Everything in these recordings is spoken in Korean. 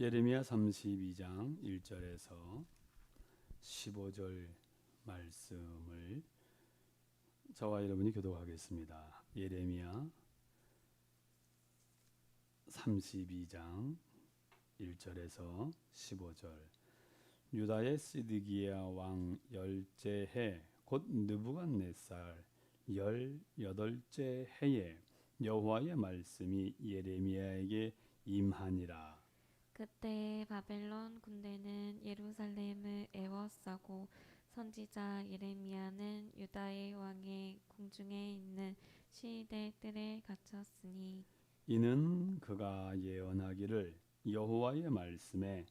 예레미야 32장 1절에서 15절 말씀을 저와 여러분이 교독하겠습니다. 예레미야 32장 1절에서 15절. 유다의 시드기야 왕 열째 해 곧 느부갓네살 18째 해에 여호와의 말씀이 예레미야에게 임하니라. 그때 바벨론 군대는 예루살렘을 에워싸고 선지자 예레미야는 유다의 왕의 궁중에 있는 시대 뜰에 갇혔으니 이는 그가 예언하기를 여호와의 말씀에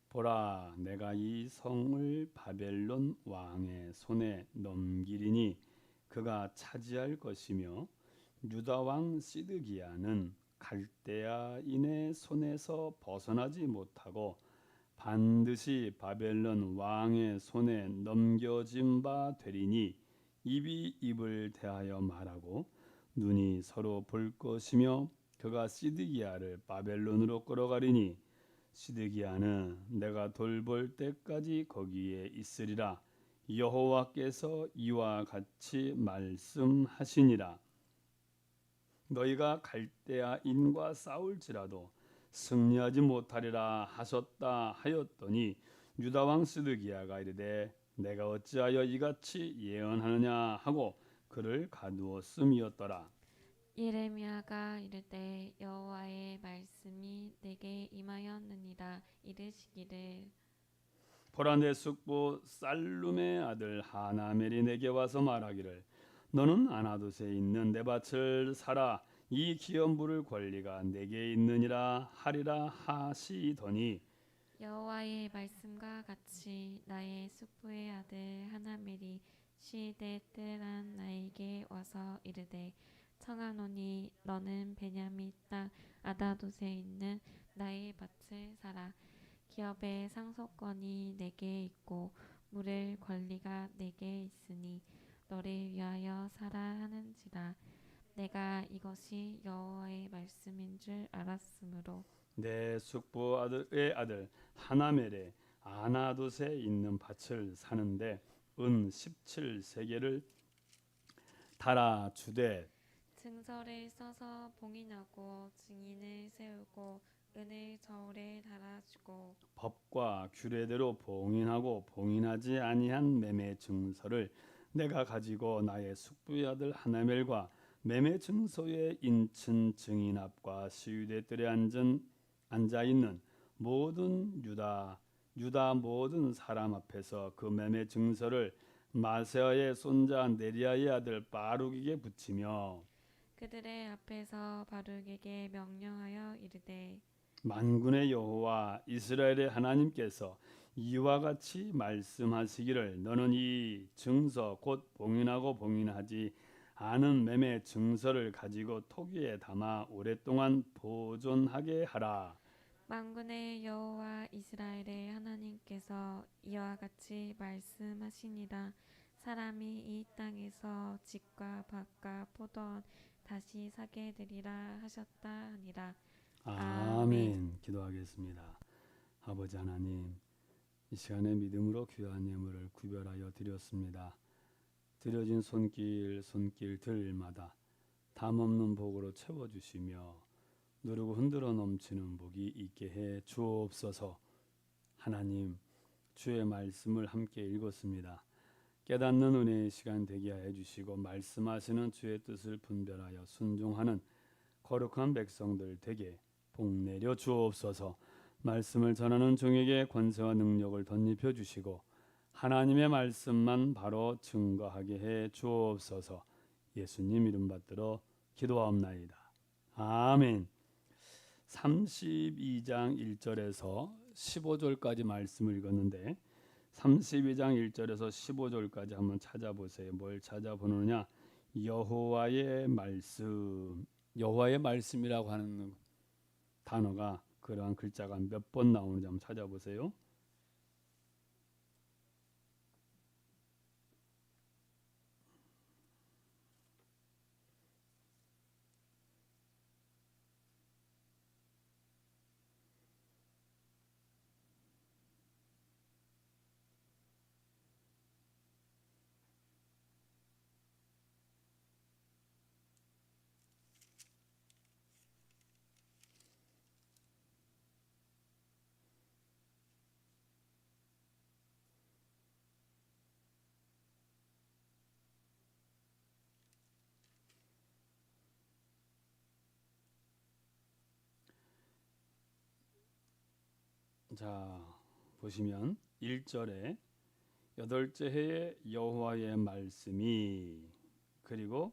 보라, 내가 이 성을 바벨론 왕의 손에 넘기리니 그가 차지할 것이며 유다 왕 시드기야는 갈대아인의 손에서 벗어나지 못하고 반드시 바벨론 왕의 손에 넘겨진 바 되리니 입이 입을 대하여 말하고 눈이 서로 볼 것이며 그가 시드기야를 바벨론으로 끌어가리니 시드기야는 내가 돌볼 때까지 거기에 있으리라. 여호와께서 이와 같이 말씀하시니라. 너희가 갈대아인과 싸울지라도 승리하지 못하리라 하셨다 하였더니 유다 왕 시드기야가 이르되 내가 어찌하여 이같이 예언하느냐 하고 그를 가두었음이었더라. 예레미야가 이르되 여호와의 말씀이 내게 임하였느니라. 이르시기를 보라, 내 숙부 살룸의 아들 하나멜이 내게 와서 말하기를 너는 아나돗에 있는 내 밭을 사라. 이 기업 물을 권리가 내게 있느니라 하리라 하시더니 여호와의 말씀과 같이 나의 숙부의 아들 하나멜이 시대 뜰한 나에게 와서 이르되 청하노니 너는 베냐민 땅 아다돗에 있는 나의 밭을 사라. 기업의 상속권이 내게 있고 물을 권리가 내게 있으니 너를 위하여 사라 하는지라. 내가 이것이 여호와의 말씀인 줄 알았으므로 내 숙부 아들의 아들 하나멜의 아나돗에 있는 밭을 사는데 은 17세겔을 달아 주되 증서를 써서 봉인하고 증인을 세우고 은을 저울에 달아주고 법과 규례대로 봉인하고 봉인하지 아니한 매매 증서를 내가 가지고 나의 숙부의 아들 하나멜과 매매 증서의 인친 증인 앞과 시위대 뜰에 앉아 있는 모든 유다 모든 사람 앞에서 그 매매 증서를 마세아의 손자 네리야의 아들 바룩에게 붙이며 그들의 앞에서 바룩에게 명령하여 이르되 만군의 여호와 이스라엘의 하나님께서 이와 같이 말씀하시기를 너는 이 증서 곧 봉인하고 봉인하지 않은 매매 증서를 가지고 토기에 담아 오랫동안 보존하게 하라. 만군의 여호와 이스라엘의 하나님께서 이와 같이 말씀하시니라. 사람이 이 땅에서 집과 밭과 포도원 다시 사게 되리라 하셨다 하니라. 아멘. 아멘. 기도하겠습니다. 아버지 하나님, 이 시간에 믿음으로 귀한 예물을 구별하여 드렸습니다. 드려진 손길들마다 담없는 복으로 채워주시며 누르고 흔들어 넘치는 복이 있게 해 주옵소서. 하나님, 주의 말씀을 함께 읽었습니다. 깨닫는 은혜의 시간 되게 해 주시고 말씀하시는 주의 뜻을 분별하여 순종하는 거룩한 백성들 되게 복 내려 주옵소서. 말씀을 전하는 종에게 권세와 능력을 덧입혀 주시고 하나님의 말씀만 바로 증거하게 해 주옵소서. 예수님 이름 받들어 기도하옵나이다. 아멘. 32장 1절에서 15절까지 말씀을 읽었는데 32장 1절에서 15절까지 한번 찾아보세요. 뭘 찾아보느냐? 여호와의 말씀. 여호와의 말씀이라고 하는 단어가 그러한 글자가 몇 번 나오는지 한번 찾아보세요. 자, 보시면 1절에 여덟째 해에 여호와의 말씀이, 그리고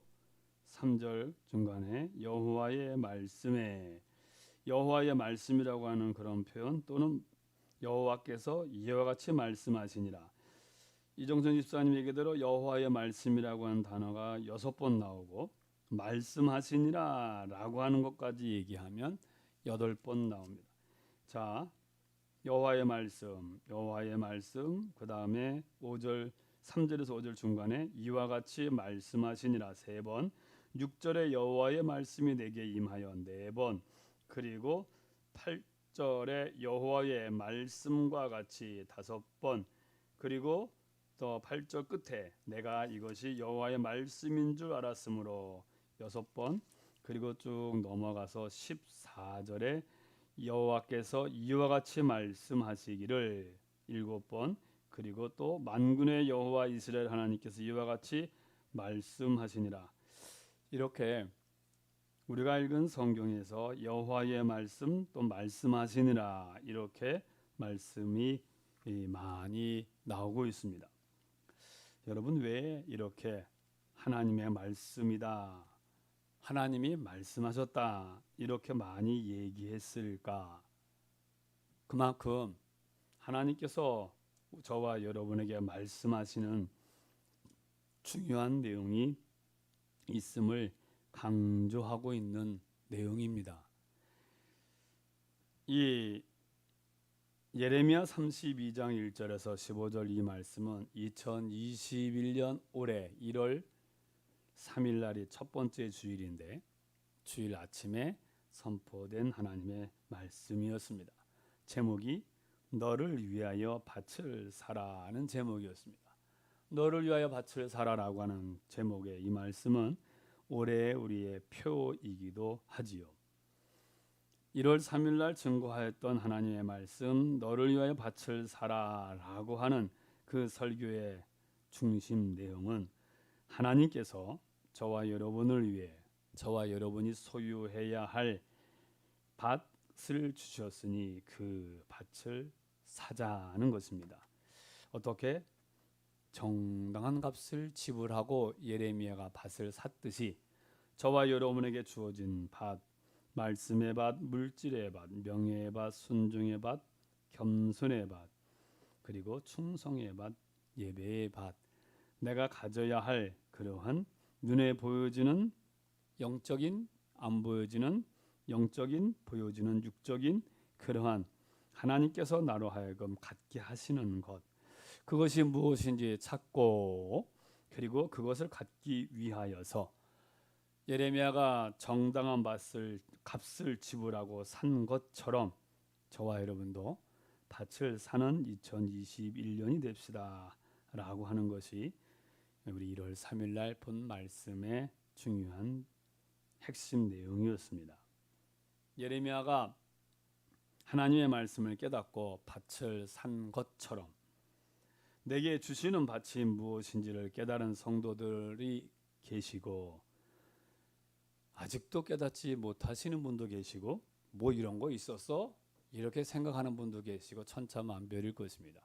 3절 중간에 여호와의 말씀에, 여호와의 말씀이라고 하는 그런 표현, 또는 여호와께서 이와 같이 말씀하시니라. 이정선 집사님 얘기대로 여호와의 말씀이라고 하는 단어가 6번 나오고 말씀하시니라 라고 하는 것까지 얘기하면 8번 나옵니다. 자, 여호와의 말씀, 여호와의 말씀, 그 다음에 5절 3절에서 5절 중간에 이와 같이 말씀하시니라 3번, 6절에 여호와의 말씀이 내게 임하여 4번, 그리고 8절에 여호와의 말씀과 같이 5번, 그리고 또 8절 끝에 내가 이것이 여호와의 말씀인 줄 알았으므로 6번, 그리고 쭉 넘어가서 14절에 여호와께서 이와 같이 말씀하시기를 7번, 그리고 또 만군의 여호와 이스라엘 하나님께서 이와 같이 말씀하시니라. 이렇게 우리가 읽은 성경에서 여호와의 말씀 또 말씀하시니라 이렇게 말씀이 많이 나오고 있습니다. 여러분, 왜 이렇게 하나님의 말씀이다, 하나님이 말씀하셨다 이렇게 많이 얘기했을까? 그만큼 하나님께서 저와 여러분에게 말씀하시는 중요한 내용이 있음을 강조하고 있는 내용입니다. 이 예레미야 32장 1절에서 15절 이 말씀은 2021년 올해 1월 3일 날이 첫 번째 주일인데 주일 아침에 선포된 하나님의 말씀이었습니다. 제목이 너를 위하여 밭을 사라는 제목이었습니다. 너를 위하여 밭을 사라라고 하는 제목의 이 말씀은 올해 우리의 표이기도 하지요. 1월 3일 날 증거하였던 하나님의 말씀 너를 위하여 밭을 사라라고 하는 그 설교의 중심 내용은 하나님께서 저와 여러분을 위해 저와 여러분이 소유해야 할 밭을 주셨으니 그 밭을 사자는 것입니다. 어떻게? 정당한 값을 지불하고 예레미야가 밭을 샀듯이 저와 여러분에게 주어진 밭, 말씀의 밭, 물질의 밭, 명예의 밭, 순종의 밭, 겸손의 밭, 그리고 충성의 밭, 예배의 밭, 내가 가져야 할 그러한 눈에 보여지는 영적인, 안 보여지는 영적인, 보여지는 육적인 그러한 하나님께서 나로 하여금 갖게 하시는 것, 그것이 무엇인지 찾고 그리고 그것을 갖기 위하여서 예레미야가 정당한 값을 지불하고 산 것처럼 저와 여러분도 밭을 사는 2021년이 됩시다 라고 하는 것이 우리 1월 3일 날 본 말씀의 중요한 핵심 내용이었습니다. 예레미야가 하나님의 말씀을 깨닫고 밭을 산 것처럼 내게 주시는 밭이 무엇인지를 깨달은 성도들이 계시고 아직도 깨닫지 못하시는 분도 계시고 뭐 이런 거 있었어? 이렇게 생각하는 분도 계시고 천차만별일 것입니다.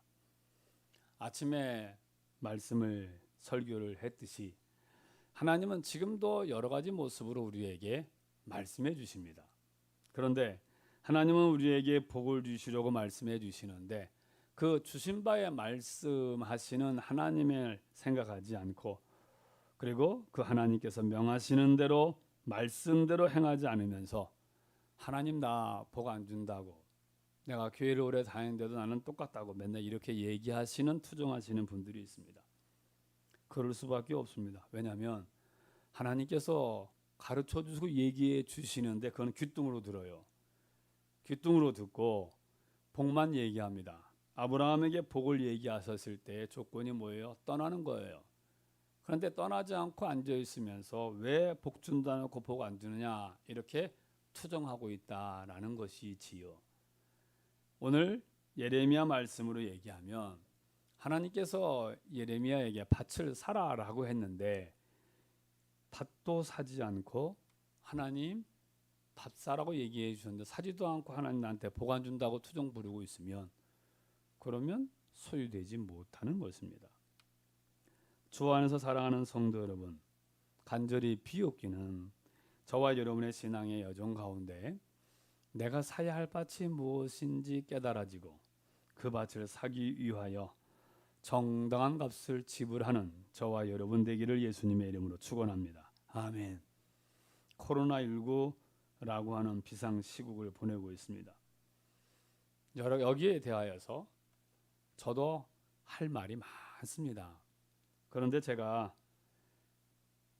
아침에 말씀을 설교를 했듯이 하나님은 지금도 여러 가지 모습으로 우리에게 말씀해 주십니다. 그런데 하나님은 우리에게 복을 주시려고 말씀해 주시는데 그 주신 바에 말씀하시는 하나님을 생각하지 않고 그리고 그 하나님께서 명하시는 대로 말씀대로 행하지 않으면서 하나님 나 복 안 준다고 내가 교회를 오래 다니는데도 나는 똑같다고 맨날 이렇게 얘기하시는 투정하시는 분들이 있습니다. 그럴 수밖에 없습니다. 왜냐하면 하나님께서 가르쳐 주시고 얘기해 주시는데 그건 귀뚱으로 들어요. 귀뚱으로 듣고 복만 얘기합니다. 아브라함에게 복을 얘기하셨을 때 조건이 뭐예요? 떠나는 거예요. 그런데 떠나지 않고 앉아 있으면서 왜 복 준다 놓고 복 안 주느냐 이렇게 투정하고 있다라는 것이지요. 오늘 예레미야 말씀으로 얘기하면 하나님께서 예레미야에게 밭을 사라라고 했는데 밭도 사지 않고 하나님 밥 사라고 얘기해 주셨는데 사지도 않고 하나님 나한테 보관 준다고 투정 부리고 있으면 그러면 소유되지 못하는 것입니다. 주 안에서 사랑하는 성도 여러분, 간절히 비옵기는 저와 여러분의 신앙의 여정 가운데 내가 사야 할 밭이 무엇인지 깨달아지고 그 밭을 사기 위하여 정당한 값을 지불하는 저와 여러분 되기를 예수님의 이름으로 축원합니다. 아멘. 코로나19라고 하는 비상시국을 보내고 있습니다. 여기에 대하여서 저도 할 말이 많습니다. 그런데 제가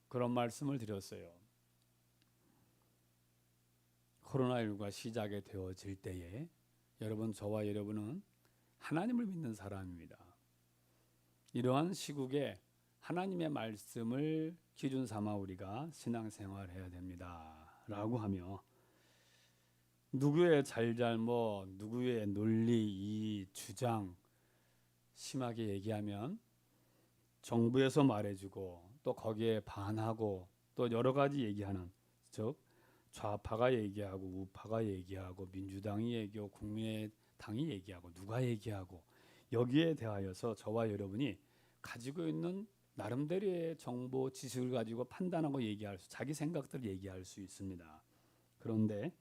그런 말씀을 드렸어요. 코로나19가 시작이 되어질 때에 여러분, 저와 여러분은 하나님을 믿는 사람입니다. 이러한 시국에 하나님의 말씀을 기준 삼아 우리가 신앙생활해야 됩니다. 라고 하며 누구의 잘잘못, 누구의 논리, 이 주장 심하게 얘기하면 정부에서 말해주고 또 거기에 반하고 또 여러 가지 얘기하는, 즉 좌파가 얘기하고 우파가 얘기하고 민주당이 얘기하고 국민의당이 얘기하고 누가 얘기하고 여기에 대하여서 저와 여러분이 가지고 있는 나름대로의 정보 지식을 가지고 판단하고 얘기할 수, 자기 생각들을 얘기할 수 있습니다. 그런데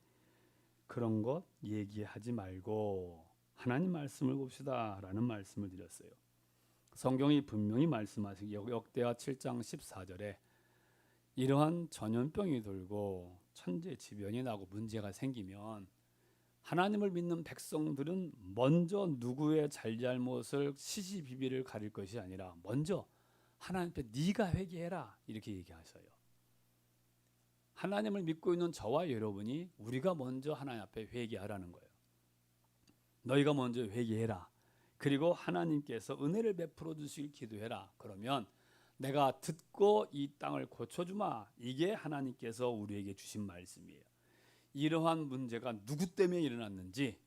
그런 것 얘기하지 말고 하나님 말씀을 봅시다라는 말씀을 드렸어요. 성경이 분명히 말씀하시기 역대하 7장 14절에 이러한 전염병이 돌고 천재지변이 나고 문제가 생기면 하나님을 믿는 백성들은 먼저 누구의 잘잘못을 시시비비를 가릴 것이 아니라 먼저 하나님 앞에 네가 회개해라 이렇게 얘기하셔요. 하나님을 믿고 있는 저와 여러분이 우리가 먼저 하나님 앞에 회개하라는 거예요. 너희가 먼저 회개해라. 그리고 하나님께서 은혜를 베풀어 주시길 기도해라. 그러면 내가 듣고 이 땅을 고쳐주마. 이게 하나님께서 우리에게 주신 말씀이에요. 이러한 문제가 누구 때문에 일어났는지,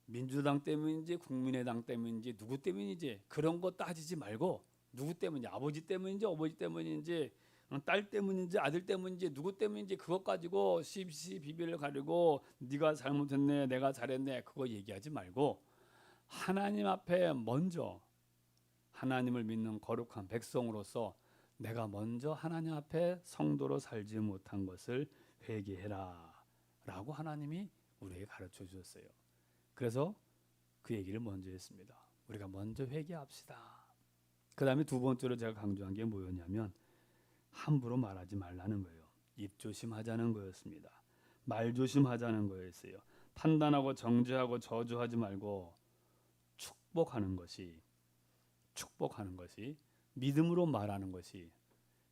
민주당 때문인지 국민의당 때문인지 누구 때문인지 그런 거 따지지 말고 누구 때문인지, 아버지 때문인지 어버지 때문인지 딸 때문인지 아들 때문인지 누구 때문인지 그것 가지고 시비비비를 가리고 네가 잘못했네 내가 잘했네 그거 얘기하지 말고 하나님 앞에 먼저 하나님을 믿는 거룩한 백성으로서 내가 먼저 하나님 앞에 성도로 살지 못한 것을 회개해라 라고 하나님이 우리에게 가르쳐 주셨어요. 그래서 그 얘기를 먼저 했습니다. 우리가 먼저 회개합시다. 그 다음에 두 번째로 제가 강조한 게 뭐였냐면 함부로 말하지 말라는 거예요. 입 조심하자는 거였습니다. 말 조심하자는 거였어요. 판단하고 정죄하고 저주하지 말고 축복하는 것이 믿음으로 말하는 것이,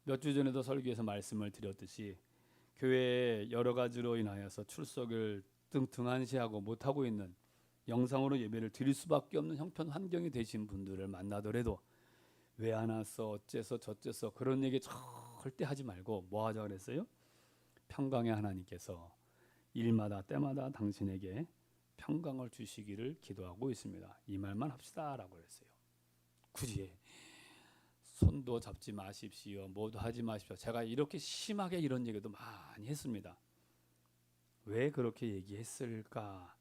몇 주 전에도 설교에서 말씀을 드렸듯이 교회에 여러 가지로 인하여서 출석을 등한시하고 못하고 있는, 영상으로 예배를 드릴 수밖에 없는 형편 환경이 되신 분들을 만나더라도 왜 안 왔어 어째서 저째서 그런 얘기 절대 하지 말고 뭐 하자 그랬어요? 평강의 하나님께서 일마다 때마다 당신에게 평강을 주시기를 기도하고 있습니다. 이 말만 합시다라고 그랬어요. 굳이 손도 잡지 마십시오. 뭐도 하지 마십시오. 제가 이렇게 심하게 이런 얘기도 많이 했습니다. 왜 그렇게 얘기했을까?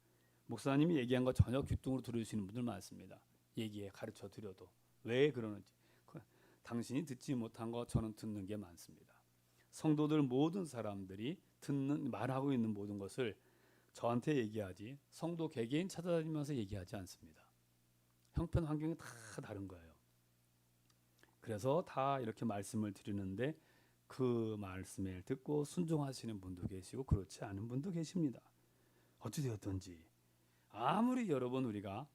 목사님이 얘기한 거 전혀 귀뚱으로 들으시는 분들 많습니다. 얘기해 가르쳐 드려도 왜 그러는지. 당신이 듣지 못한 거 저는 듣는 게 많습니다. 성도들 모든 사람들이 말하고 있는 모든 것을 저한테 얘기하지 성도 개개인 찾아다니면서 얘기하지 않습니다. 형편 환경이 다 다른 거예요. 그래서 다 이렇게 말씀을 드리는데 그 말씀을 듣고 순종하시는 분도 계시고 그렇지 않은 분도 계십니다. 어찌되었든지 아무리 여러분 우리가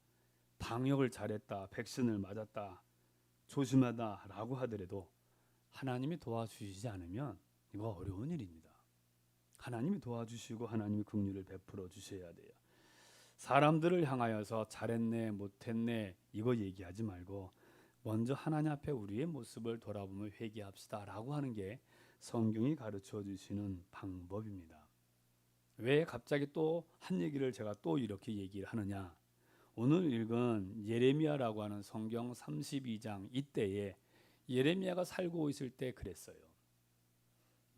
방역을 잘했다, 백신을 맞았다, 조심하다라고 하더라도 하나님이 도와주시지 않으면 이거 어려운 일입니다. 하나님이 도와주시고 하나님이 긍휼을 베풀어 주셔야 돼요. 사람들을 향하여서 잘했네 못했네 이거 얘기하지 말고 먼저 하나님 앞에 우리의 모습을 돌아보며 회개합시다라고 하는 게 성경이 가르쳐 주시는 방법입니다. 왜 갑자기 또 한 얘기를 제가 또 이렇게 얘기를 하느냐? 오늘 읽은 예레미야라고 하는 성경 32장 이때에 예레미야가 살고 있을 때 그랬어요.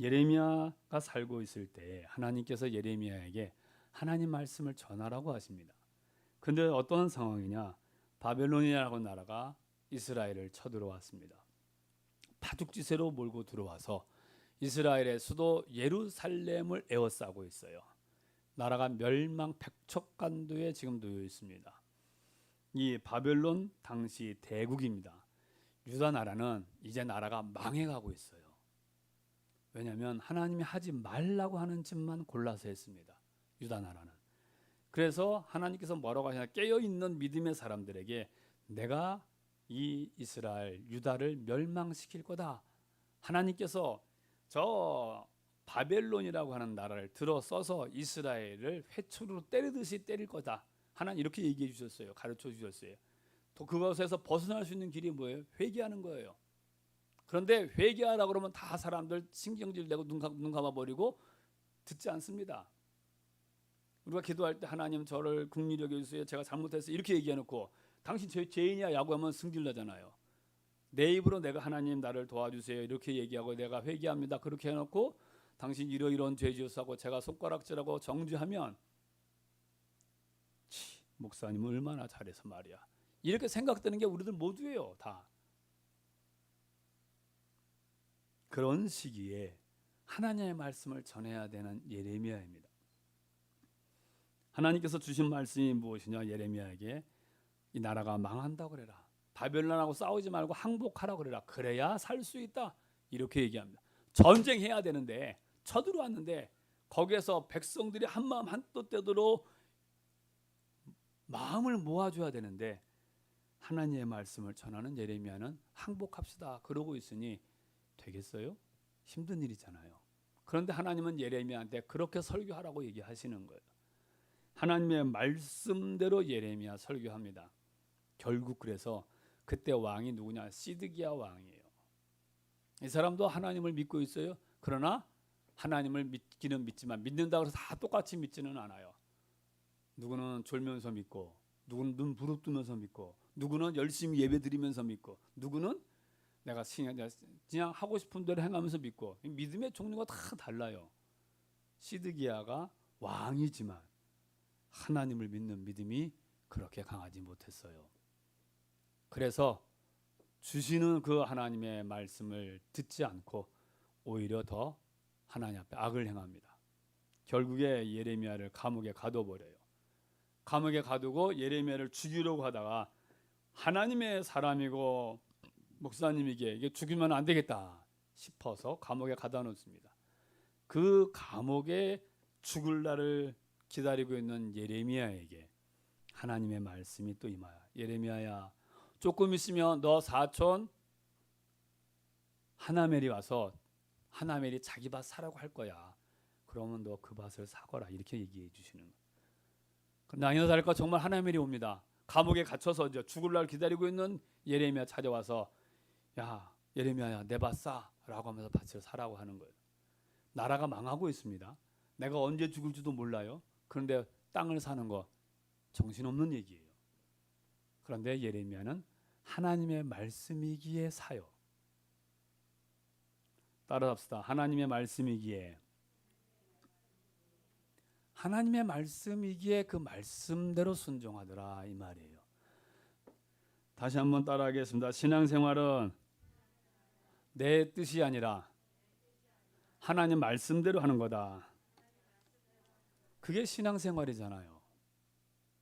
예레미야가 살고 있을 때 하나님께서 예레미야에게 하나님 말씀을 전하라고 하십니다. 근데 어떤 상황이냐? 바벨론이라고 나라가 이스라엘을 쳐들어왔습니다. 파죽지세로 몰고 들어와서 이스라엘의 수도 예루살렘을 에워싸고 있어요. 나라가 멸망 백척간도에 지금 놓여 있습니다. 이 바벨론 당시 대국입니다. 유다 나라는 이제 나라가 망해가고 있어요. 왜냐하면 하나님이 하지 말라고 하는 짓만 골라서 했습니다. 유다 나라는. 그래서 하나님께서 뭐라고 하시냐? 깨어있는 믿음의 사람들에게 내가 이 이스라엘 유다를 멸망시킬 거다. 하나님께서 저 바벨론이라고 하는 나라를 들어 써서 이스라엘을 회초리로 때리듯이 때릴 거다. 하나님 이렇게 얘기해 주셨어요. 가르쳐 주셨어요. 또 그것에서 벗어날 수 있는 길이 뭐예요? 회개하는 거예요. 그런데 회개하라 그러면 다 사람들 신경질 내고 눈 감아 버리고 듣지 않습니다. 우리가 기도할 때 하나님 저를 긍휼히 여겨 주세요. 제가 잘못했어요. 이렇게 얘기해 놓고 당신 죄인이야 야구하면 승질 나잖아요. 내 입으로 내가 하나님 나를 도와주세요. 이렇게 얘기하고 내가 회개합니다. 그렇게 해 놓고 당신 이러이러한 죄 지었다고 제가 손가락질하고 정죄하면 목사님은 얼마나 잘해서 말이야. 이렇게 생각되는 게 우리들 모두예요. 다. 그런 시기에 하나님의 말씀을 전해야 되는 예레미야입니다. 하나님께서 주신 말씀이 무엇이냐? 예레미야에게 이 나라가 망한다고 그래라. 바벨론하고 싸우지 말고 항복하라 그래라. 그래야 살 수 있다. 이렇게 얘기합니다. 전쟁해야 되는데 쳐들어왔는데 거기에서 백성들이 한마음 한뜻대로 마음을 모아줘야 되는데 하나님의 말씀을 전하는 예레미야는 항복합시다 그러고 있으니 되겠어요? 힘든 일이잖아요. 그런데 하나님은 예레미야한테 그렇게 설교하라고 얘기하시는 거예요. 하나님의 말씀대로 예레미야 설교합니다. 결국 그래서 그때 왕이 누구냐? 시드기야 왕이에요. 이 사람도 하나님을 믿고 있어요. 그러나 하나님을 믿기는 믿지만 믿는다고 해서 다 똑같이 믿지는 않아요. 누구는 졸면서 믿고, 누구는 눈 부릅뜨면서 믿고, 누구는 열심히 예배드리면서 믿고, 누구는 내가 그냥 하고 싶은 대로 행하면서 믿고, 믿음의 종류가 다 달라요. 시드기야가 왕이지만 하나님을 믿는 믿음이 그렇게 강하지 못했어요. 그래서 주시는 그 하나님의 말씀을 듣지 않고 오히려 더 하나님 앞에 악을 행합니다. 결국에 예레미야를 감옥에 가둬버려요. 감옥에 가두고 예레미야를 죽이려고 하다가 하나님의 사람이고 목사님에게 이게 죽이면 안 되겠다 싶어서 감옥에 가다 놓습니다. 그 감옥에 죽을 날을 기다리고 있는 예레미야에게 하나님의 말씀이 또 임하여 예레미야야 조금 있으면 너 사촌 하나멜이 와서 하나멜이 자기 밭 사라고 할 거야. 그러면 너 그 밭을 사거라 이렇게 얘기해 주시는 거예요. 그런데 아니나 다를까 정말 하나멜이 옵니다. 감옥에 갇혀서 이제 죽을 날 기다리고 있는 예레미야 찾아와서 야 예레미야야 내 밭 사라고 하면서 밭을 사라고 하는 거예요. 나라가 망하고 있습니다. 내가 언제 죽을지도 몰라요. 그런데 땅을 사는 거 정신없는 얘기예요. 그런데 예레미야는 하나님의 말씀이기에 사요. 따라합시다. 하나님의 말씀이기에 하나님의 말씀이기에 그 말씀대로 순종하더라 이 말이에요. 다시 한번 따라하겠습니다. 신앙생활은 내 뜻이 아니라 하나님 말씀대로 하는 거다. 그게 신앙생활이잖아요.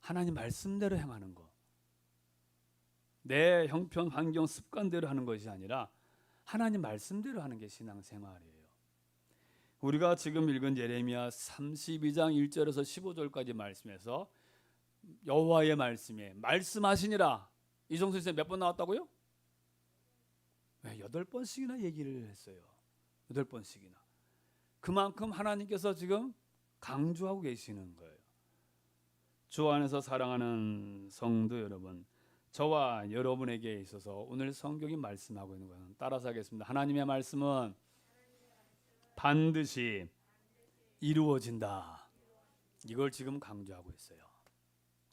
하나님 말씀대로 행하는 거. 내 형편, 환경, 습관대로 하는 것이 아니라 하나님 말씀대로 하는 게 신앙생활이에요. 우리가 지금 읽은 예레미야 32장 1절에서 15절까지 말씀에서 여호와의 말씀에 말씀하시니라 이정수 선생님 몇 번 나왔다고요? 네, 8번씩이나 얘기를 했어요. 8번씩이나. 그만큼 하나님께서 지금 강조하고 계시는 거예요. 주 안에서 사랑하는 성도 여러분, 저와 여러분에게 있어서 오늘 성경이 말씀하고 있는 것은 따라서 하겠습니다. 하나님의 말씀은 반드시 이루어진다. 이걸 지금 강조하고 있어요.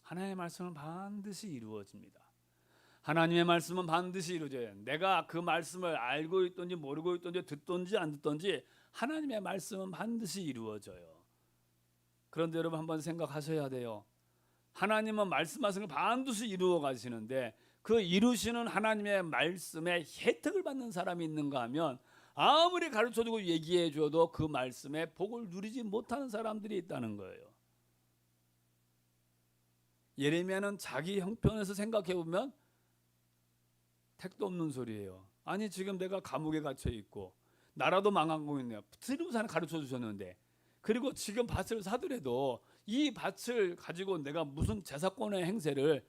하나님의 말씀은 반드시 이루어집니다. 하나님의 말씀은 반드시 이루어져요. 내가 그 말씀을 알고 있든지 모르고 있든지 듣든지 안 듣든지 하나님의 말씀은 반드시 이루어져요. 그런데 여러분 한번 생각하셔야 돼요. 하나님은 말씀하신 걸 반드시 이루어 가시는데 그 이루시는 하나님의 말씀에 혜택을 받는 사람이 있는가 하면 아무리 가르쳐주고 얘기해 줘도 그 말씀에 복을 누리지 못하는 사람들이 있다는 거예요. 예레미야는 자기 형편에서 생각해 보면 택도 없는 소리예요. 아니 지금 내가 감옥에 갇혀 있고 나라도 망하고 있네요. 들으면서 가르쳐 주셨는데 그리고 지금 밭을 사더라도 이 밭을 가지고 내가 무슨 제사권의 행세를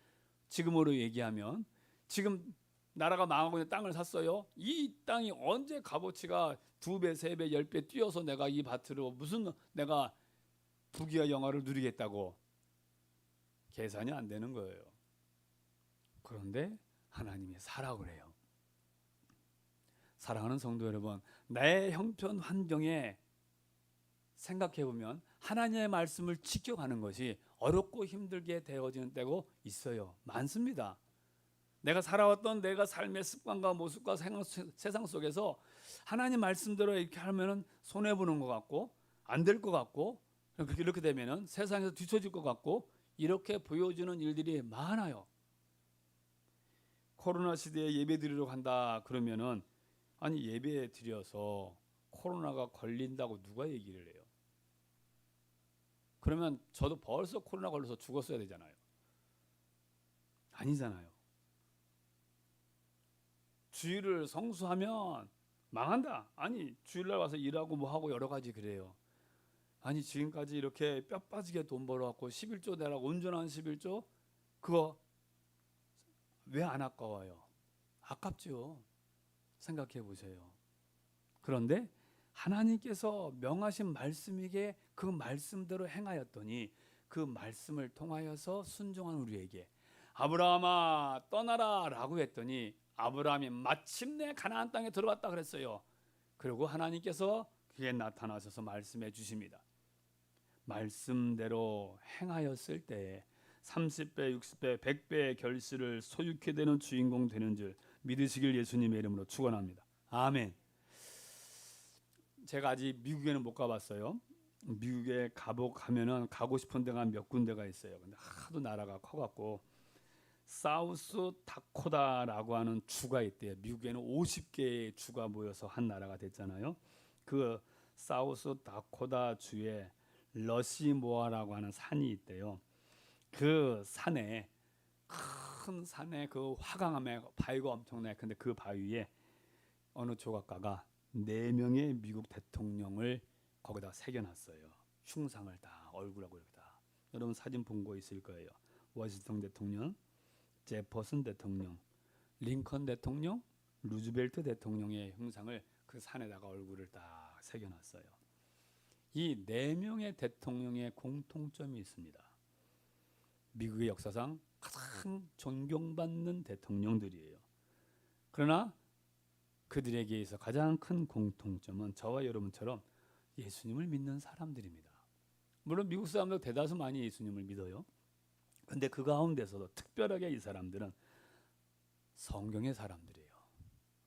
지금으로 얘기하면 지금 나라가 망하고 있는 땅을 샀어요. 이 땅이 언제 값어치가 2배, 3배, 10배 뛰어서 내가 이 밭으로 무슨 내가 부귀와 영화를 누리겠다고 계산이 안 되는 거예요. 그런데 하나님이 사라고 그래요. 사랑하는 성도 여러분, 나의 형편 환경에 생각해 보면 하나님의 말씀을 지켜가는 것이 어렵고 힘들게 되어지는 때고 있어요. 많습니다. 내가 살아왔던 내가 삶의 습관과 모습과 세상 속에서 하나님 말씀대로 이렇게 하면은 손해 보는 것 같고 안 될 것 같고 이렇게 되면은 세상에서 뒤처질 것 같고 이렇게 보여지는 일들이 많아요. 코로나 시대에 예배 드리러 간다 그러면은 아니 예배 드려서 코로나가 걸린다고 누가 얘기를 해요? 그러면 저도 벌써 코로나 걸려서 죽었어야 되잖아요. 아니잖아요. 주일을 성수하면 망한다. 아니 주일날 와서 일하고 뭐 하고 여러 가지 그래요. 아니 지금까지 이렇게 뼈 빠지게 돈 벌어갖고 11조 내라고 온전한 11조 그거 왜 안 아까워요? 아깝죠. 생각해 보세요. 그런데 하나님께서 명하신 말씀이게 그 말씀대로 행하였더니 그 말씀을 통하여서 순종한 우리에게 아브라함아 떠나라 라고 했더니 아브라함이 마침내 가나안 땅에 들어왔다 그랬어요. 그리고 하나님께서 그에 나타나셔서 말씀해 주십니다. 말씀대로 행하였을 때에 30배, 60배, 100배의 결실을 소유케 되는 주인공 되는 줄 믿으시길 예수님의 이름으로 축원합니다. 아멘. 제가 아직 미국에는 못 가봤어요. 미국에 가면은 가고 싶은 데가 몇 군데가 있어요. 근데 하도 나라가 커갖고 사우스 다코다라고 하는 주가 있대요. 미국에는 50개의 주가 모여서 한 나라가 됐잖아요. 그 사우스 다코다 주에 러시모아라고 하는 산이 있대요. 그 산에 큰 산에 그 화강암에 바위가 엄청나요. 근데 그 바위에 어느 조각가가 4명의 미국 대통령을 거기다 새겨놨어요. 흉상을 다 얼굴하고 이렇게 다. 여러분 사진 본 거 있을 거예요. 워싱턴 대통령, 제퍼슨 대통령, 링컨 대통령, 루즈벨트 대통령의 흉상을 그 산에다가 얼굴을 딱 새겨놨어요. 이 4명의 대통령의 공통점이 있습니다. 미국의 역사상 가장 존경받는 대통령들이에요. 그러나 그들에게 있어 가장 큰 공통점은 저와 여러분처럼 예수님을 믿는 사람들입니다. 물론 미국 사람들 대다수 많이 예수님을 믿어요. 그런데 그 가운데서도 특별하게 이 사람들은 성경의 사람들이에요.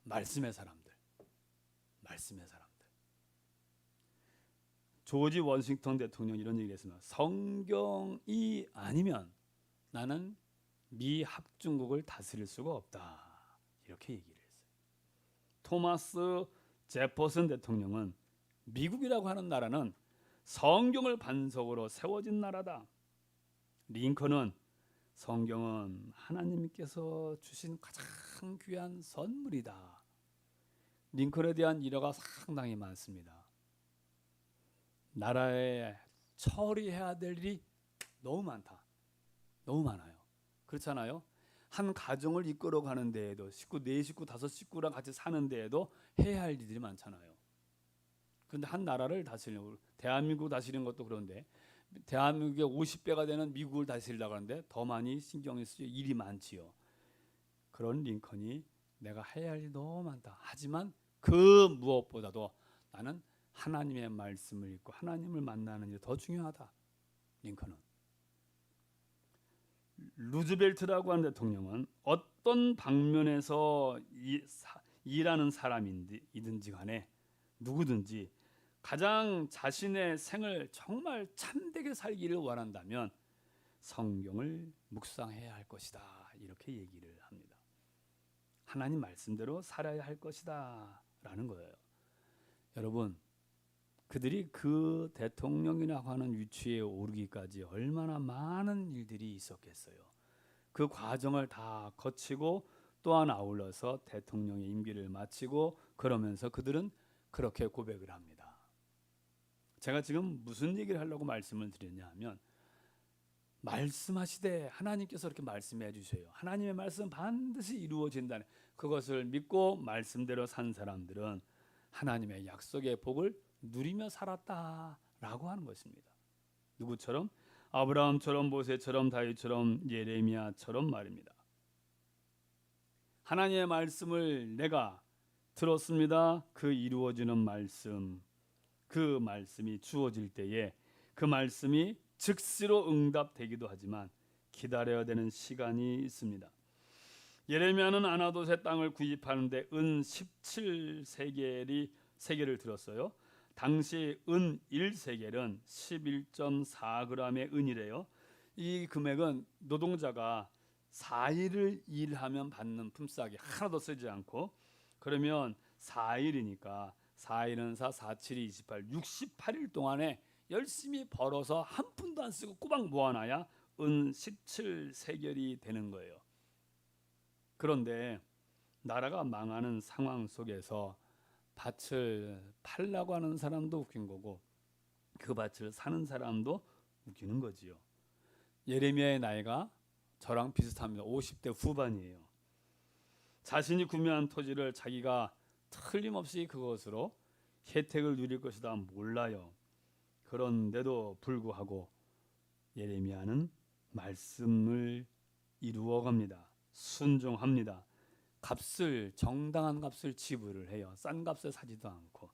말씀의 사람들. 말씀의 사람들. 조지 워싱턴 대통령 이런 얘기를 했습니다. 성경이 아니면 나는 미 합중국을 다스릴 수가 없다. 이렇게 얘기를 했어요. 토마스 제퍼슨 대통령은 미국이라고 하는 나라는 성경을 반석으로 세워진 나라다. 링컨은 성경은 하나님께서 주신 가장 귀한 선물이다. 링컨에 대한 일화가 상당히 많습니다. 나라에 처리해야 될 일이 너무 많다. 너무 많아요. 그렇잖아요. 한 가정을 이끌어 가는 데에도 식구 4식구 5식구랑 같이 사는 데에도 해야 할 일들이 많잖아요. 그런데 한 나라를 다스리는 대한민국 다스리는 것도 그런데 대한민국의 50배가 되는 미국을 다스리려고 하는데 더 많이 신경이 쓰여 일이 많지요. 그런 링컨이 내가 해야 할 일이 너무 많다. 하지만 그 무엇보다도 나는 하나님의 말씀을 읽고 하나님을 만나는 일이 더 중요하다. 링컨은. 루즈벨트라고 하는 대통령은 어떤 방면에서 일하는 사람이든지 간에 누구든지 가장 자신의 생을 정말 참되게 살기를 원한다면 성경을 묵상해야 할 것이다. 이렇게 얘기를 합니다. 하나님 말씀대로 살아야 할 것이다 라는 거예요. 여러분, 그들이 그 대통령이라고 하는 위치에 오르기까지 얼마나 많은 일들이 있었겠어요. 그 과정을 다 거치고 또한 아울러서 대통령의 임기를 마치고 그러면서 그들은 그렇게 고백을 합니다. 제가 지금 무슨 얘기를 하려고 말씀을 드렸냐 하면, 말씀하시되 하나님께서 이렇게 말씀해 주세요. 하나님의 말씀 반드시 이루어진다는 그것을 믿고 말씀대로 산 사람들은 하나님의 약속의 복을 누리며 살았다라고 하는 것입니다. 누구처럼? 아브라함처럼, 모세처럼, 다윗처럼, 예레미야처럼 말입니다. 하나님의 말씀을 내가 들었습니다. 그 이루어지는 말씀, 그 말씀이 주어질 때에 그 말씀이 즉시로 응답되기도 하지만 기다려야 되는 시간이 있습니다. 예레미야는 아나돗의 땅을 구입하는데 은 17세겔을 들었어요. 당시 은 1세겔은 11.4g의 은이래요. 이 금액은 노동자가 4일을 일하면 받는 품삯이 하나도 쓰지 않고, 그러면 4일이니까 4일은 4, 4, 7이 28, 68일 동안에 열심히 벌어서 한 푼도 안 쓰고 꼬박 모아놔야 은 17세겔이 되는 거예요. 그런데 나라가 망하는 상황 속에서 밭을 팔라고 하는 사람도 웃긴 거고 그 밭을 사는 사람도 웃기는 거지요. 예레미야의 나이가 저랑 비슷합니다. 50대 후반이에요. 자신이 구매한 토지를 자기가 틀림없이 그것으로 혜택을 누릴 것이다 몰라요. 그런데도 불구하고 예레미야는 말씀을 이루어갑니다. 순종합니다. 정당한 값을 지불을 해요. 싼 값을 사지도 않고.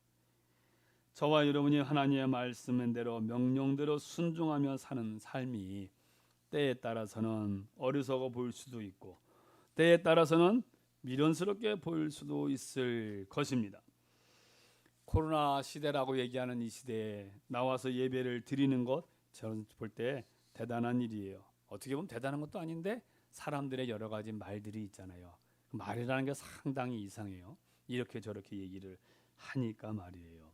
저와 여러분이 하나님의 말씀대로 명령대로 순종하며 사는 삶이 때에 따라서는 어리석어 보일 수도 있고 때에 따라서는 미련스럽게 보일 수도 있을 것입니다. 코로나 시대라고 얘기하는 이 시대에 나와서 예배를 드리는 것, 저는 볼 때 대단한 일이에요. 어떻게 보면 대단한 것도 아닌데 사람들의 여러 가지 말들이 있잖아요. 말이라는 게 상당히 이상해요. 이렇게 저렇게 얘기를 하니까 말이에요.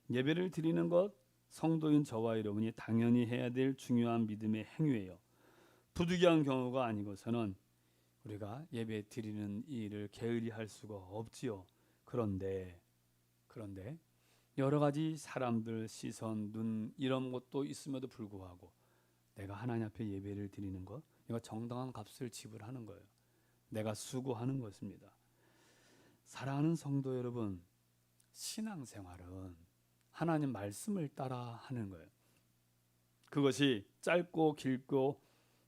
예배를 드리는 것, 성도인 저와 여러분이 당연히 해야 될 중요한 믿음의 행위예요. 부득이한 경우가 아니고서는 우리가 예배 드리는 일을 게을리 할 수가 없지요. 그런데 여러 가지 사람들 시선, 눈 이런 것도 있음에도 불구하고 내가 하나님 앞에 예배를 드리는 것, 이거 정당한 값을 지불하는 거예요. 내가 수고하는 것입니다. 사랑하는 성도 여러분, 신앙생활은 하나님 말씀을 따라 하는 거예요. 그것이 짧고 길고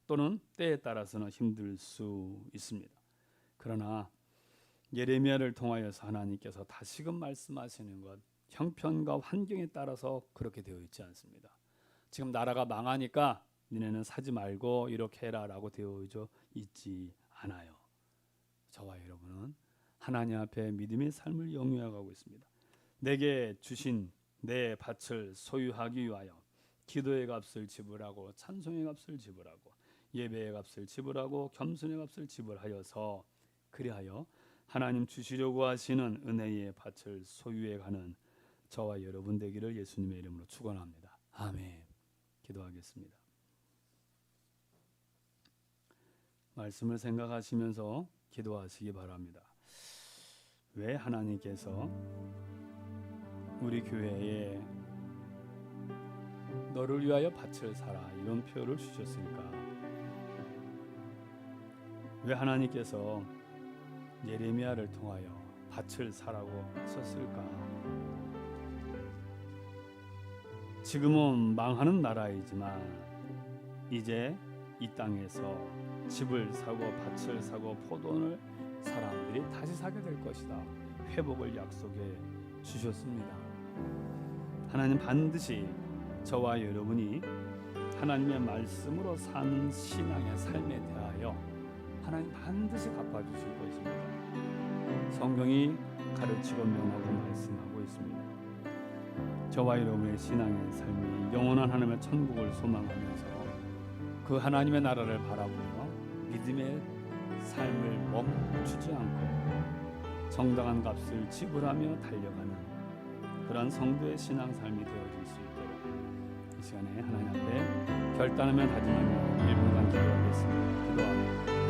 또는 때에 따라서는 힘들 수 있습니다. 그러나 예레미야를 통하여서 하나님께서 다시금 말씀하시는 것, 형편과 환경에 따라서 그렇게 되어 있지 않습니다. 지금 나라가 망하니까 니네는 사지 말고 이렇게 해라라고 되어 있지 않아요. 저와 여러분은 하나님 앞에 믿음의 삶을 영위하고 있습니다. 내게 주신 내 밭을 소유하기 위하여 기도의 값을 지불하고 찬송의 값을 지불하고 예배의 값을 지불하고 겸손의 값을 지불하여서 그리하여 하나님 주시려고 하시는 은혜의 밭을 소유해가는 저와 여러분 되기를 예수님의 이름으로 축원합니다. 아멘. 기도하겠습니다. 말씀을 생각하시면서 기도하시기 바랍니다. 왜 하나님께서 우리 교회에 너를 위하여 밭을 사라 이런 표현을 주셨을까? 왜 하나님께서 예레미야를 통하여 밭을 사라고 하셨을까? 지금은 망하는 나라이지만 이제 이 땅에서 집을 사고 밭을 사고 포도원을 사람들이 다시 사게 될 것이다. 회복을 약속해 주셨습니다. 하나님 반드시 저와 여러분이 하나님의 말씀으로 사는 신앙의 삶에 대하여 하나님 반드시 갚아주실 것입니다. 성경이 가르치고 명하고 말씀하고 있습니다. 저와 여러분의 신앙의 삶이 영원한 하나님의 천국을 소망하면서 그 하나님의 나라를 바라보며 믿음의 삶을 멈추지 않고 정당한 값을 지불하며 달려가는 그런 성도의 신앙 삶이 되어질 수 있도록 이 시간에 하나님 앞에 결단하며 다짐하며 1분간 기도하겠습니다. 기도합니다.